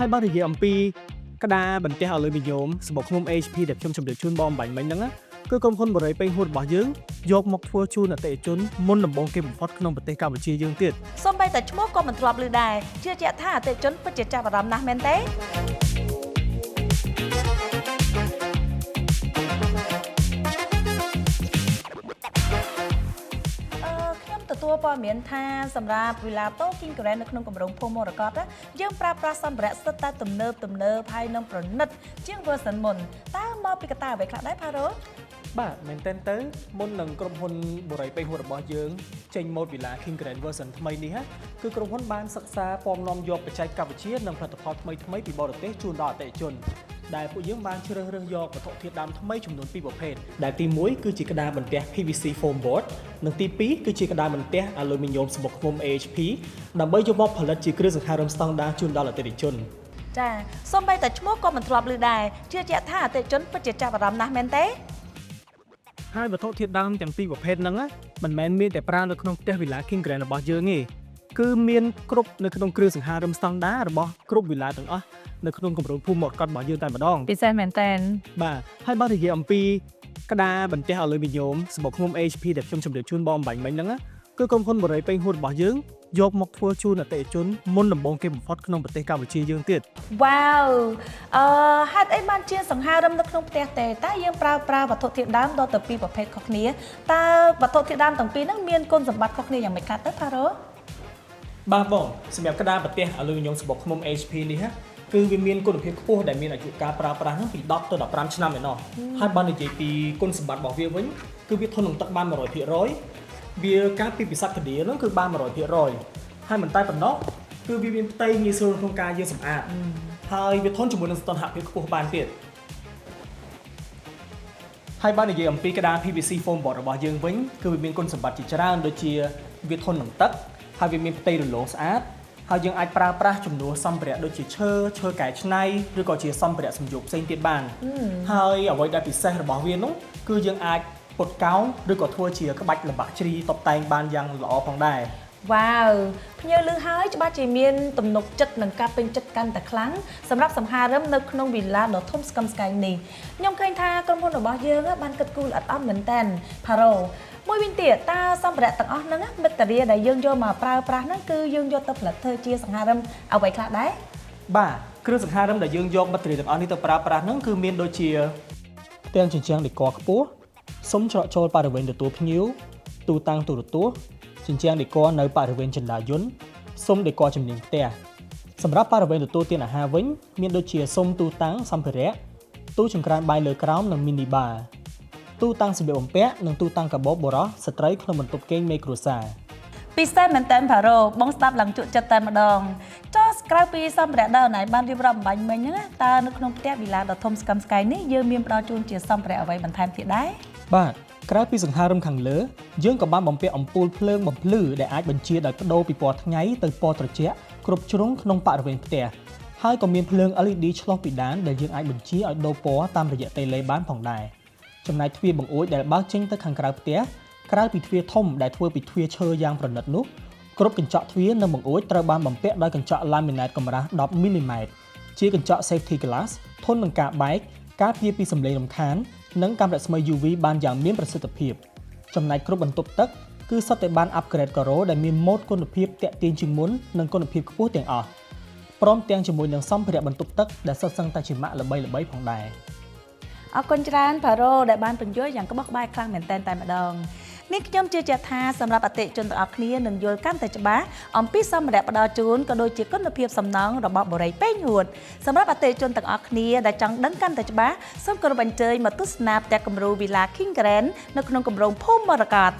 ហើយបើនិយាយអំពីក្តារបន្ទះអលុយមីញ៉ូមសម្បុកឃ្មុំ HP ដែលខ្ញុំជម្រាបជូនបងបាញ់មិញហ្នឹងគឺក្រុមហ៊ុនបរិយាពេញហួតរបស់យើងយកមកធ្វើជូនអតិថិជនមុនដំបូងគេបំផុតក្នុងប្រទេសកម្ពុជាយើងទៀត សូម្បីតែឈ្មោះក៏មិនធ្លាប់ឮដែរជឿជាក់ថាអតិថិជនពិតជាចាប់អារម្មណ៍ណាស់មែនទេទទួលព័ត៌មានថាសម្រាប់វិឡាតូ King Grand នៅក្នុងគម្រោងភូមិមរកតយើងប្រើប្រាស់សម្ភារៈស្ទើរតែទំនើបហើយនឹងប្រណិតជាង version មុនតើមកពីកត្តាអ្វីខ្លះដែរផារ៉ូបាទមែនតើទៅមុននឹងក្រុមហ៊ុនបរិយាពេញហួតរបស់យើងចេញម៉ូដវិឡា King Grand version ថ្មីនេះគឺក្រុមហ៊ុនបានសិក្សាពំនាំយកបច្ចេកវិទ្យានិងផលិតផលថ្មីពីបរទេសជូនដល់អតិថិជនដែលពួកយើងបានជ្រើសរើសយកវត្ថុធាតុដើមថ្មីចំនួន2ប្រភេទដែលទី1គឺជាក្តារបន្ទះ PVC foam board និងទី2គឺជាក្តារបន្ទះអាលុយមីញ៉ូមសម្បុកឃ្មុំ AHP ដើម្បីយកមកផលិតជាគ្រឿងសង្ហារឹមស្តង់ដារជូនដល់អតិថិជនចាសូម្បីតែឈ្មោះក៏មិនធ្លាប់ឮដែរជឿជាក់ថាអតិថិជនពិតជាចាប់អារម្មណ៍ណាស់មែនទេហើយវត្ថុធាតុដើមទាំងពីរប្រភេទហ្នឹងមិនមែនមានតែប្រើនៅក្នុងផ្ទះវិឡា King Grand របស់យើងទេគឺមានគ្រប់នៅក្នុងគ្រឿងសង្ហារឹមស្តង់ដាររបស់គ្រប់វិឡាទាំងអស់នៅក្នុងគម្រោងភូមិមរកតរបស់យើងតែម្ដងពិសេសមែនតើបាទហើយបើនិយាយអំពីក្តារបន្ទះអលុយមីញ៉ូមសម្បុកឃ្មុំ HP ដែលខ្ញុំជម្រាបជូនបងបាញ់មិញហ្នឹងគឺក្រុមហ៊ុនបរិយាពេញហួតរបស់យើងយកមកធ្វើជូនអតិថិជនមុនដំបូងគេបំផុតក្នុងប្រទេសកម្ពុជាយើងទៀតវ៉ាវហេតុអីបានជាសង្ហារឹមនៅក្នុងផ្ទះទេតែយើងប្រើវត្ថុធាតុដើមដល់ទៅពីរប្រភេទខុសគ្នាតើវត្ថុធាតុដើមទាំងពីរហ្នឹងមានគុណសម្បត្តិខុសគ្នាយ៉ាងម៉េចខ្លះទៅផារ៉ូបាទបងសម្រាប់ក្តារបន្ទះអលុយមីញ៉ូមសម្បុកឃ្មុំ HP នេះគឺវាមានគុណភាពខ្ពស់ដែលមានអាយុកាលប្រើប្រាស់ហ្នឹងពី10ទៅ15ឆ្នាំឯណោះហើយបើនិយាយពីគុណសម្បត្តិរបស់វាវិញគឺវាធន់នឹងទឹកបាន 100% វាការពីពិសក្តាហ្នឹងគឺបាន 100% ហើយមិនតែប៉ុណ្ណោះគឺវាមានផ្ទៃងាយស្រួលក្នុងការយើងសម្អាតហើយវាធន់ជាមួយនឹងសីតុណ្ហភាពខ្ពស់បានទៀតហើយបើនិយាយអំពីក្តារ PVC foam board របស់យើងវិញគឺវាមានគុណសម្បត្តិជាច្រើនដូចជាវាធន់នឹងទឹកហើយវាមានផ្ទៃរលោងស្អាតហើយយើងអាចប្រើប្រាស់ជំនួសសម្ភារៈដូចជាឈើកែច្នៃឬក៏ជាសម្ភារៈសំយោគផ្សេងទៀតបានហើយអ្វីដែលពិសេសរបស់វានោះគឺយើងអាចពុតកោងឬក៏ធ្វើជាក្បាច់ល្បាក់ជ្រីតុបតែងបានយ៉ាងល្អផងដែរវ៉ាវភ្ញៀវឮហើយច្បាស់ជាមានទំនុកចិត្តនិងការពេញចិត្តកាន់តែខ្លាំងសម្រាប់សង្ហារឹមនៅក្នុងវិឡាដ៏ធំស្កឹមស្កៃនេះខ្ញុំឃើញថាក្រុមហ៊ុនរបស់យើងបានគិតគូរល្អិតអន់មែនតើផារ៉ូមួយវិញទៀតតើសម្ភារៈទាំងអស់ហ្នឹងមិត្តរាដែលយើងយកមកប្រើប្រាស់ហ្នឹងគឺយើងយកទៅផលិតធ្វើជាសង្ហារឹមអ្វីខ្លះដែរបាទគ្រឿងសង្ហារឹមដែលយើងយកមិត្តរាទាំងអស់នេះទៅប្រើប្រាស់ហ្នឹងគឺមានដូចជាផ្ទាំងជញ្ជាំងដេកខ្ពស់សុំច្រកចូលបរិវេណទទួលភ្ញៀវទូតាំងទូរទស្សន៍ជញ្ជាំងដេកនៅបរិវេណចន្លាយន្តសុំដេកជំនាញផ្ទះសម្រាប់បរិវេណទទួលទានអាហារវិញមានដូចជាសុំទូតាំងសម្ភារៈទូចង្ក្រានបាយលើក្រោមនិងមីនីបារទូតាំងសម្លៀកបំពាក់និងទូតាំងកាបូបបុរសស្ត្រីក្នុងបន្ទប់គេងមេគ្រួសារពិសេសមែនតើផារ៉ូបងស្ដាប់ឡើងជក់ចិត្តតែម្ដងចុះក្រៅពីសម្ភារៈដែលណៃបានរៀបរាប់អំបញ្ញមិញហ្នឹងតើនៅក្នុងផ្ទះវិឡាដ៏ធំស្កឹមស្កៃនេះយើងមានផ្ដល់ជូនជាសម្ភារៈអ្វីបន្ថែមទៀតដែរបាទក្រៅពីសង្ហារឹមខាងលើយើងក៏បានបំពាក់អំពូលភ្លើងបំភ្លឺដែលអាចបញ្ជាដោយប្ដូរពីពណ៌ថ្ងៃទៅពណ៌ត្រជាក់គ្រប់ជ្រុងក្នុងបរិវេណផ្ទះហើយក៏មានភ្លើង LED ឆ្លុះពីដានដែលយើងអាចបញ្ជាឲ្យដូរពណ៌តាមរយៈតេឡេបានផងដែរចំណែកទ្វារបង្អួចដែលបើកចេញទៅខាងក្រៅផ្ទះក្រៅពីទ្វារធំដែលធ្វើពីទ្វារឈើយ៉ាងប្រណិតនោះគ្រប់កញ្ចក់ទ្វារនិងបង្អួចត្រូវបានបំពាក់ដោយកញ្ចក់ laminate កម្រាស់10 mm ជាកញ្ចក់ safety glass ធន់នឹងការបែកការពារពីសម្លេងរំខាននិងកាំរស្មី UV បានយ៉ាងមានប្រសិទ្ធភាពចំណែកគ្រប់បន្ទប់ទឹកគឺសុទ្ធតែបាន upgrade ការ៉ូដែលមានម៉ូដគុណភាពទាក់ទាញជាងមុននិងគុណភាពខ្ពស់ទាំងអស់ព្រមទាំងជាមួយនឹងសម្ភារៈបន្ទប់ទឹកដែលសុទ្ធសឹងតែជាម៉ាកល្បីៗផងដែរអរគុណច្រើនផារ៉ូដែលបានពន្យល់យ៉ាងក្បោះក្បាយខ្លាំងមែនតែម្ដងនេះខ្ញុំជឿជាក់ថាសម្រាប់អតិថិជនទាំងអស់គ្នានឹងយល់កាន់តែច្បាស់អំពីសម្ភារៈផ្ដល់ជូនក៏ដូចជាគុណភាពសំណង់របស់បរិយាពេញហួតសម្រាប់អតិថិជនទាំងអស់គ្នាដែលចង់ដឹងកាន់តែច្បាស់សូមគោរពអញ្ជើញមកទស្សនាផ្ទះគំរូវិឡា King Grand នៅក្នុងគម្រោងភូមិមរកត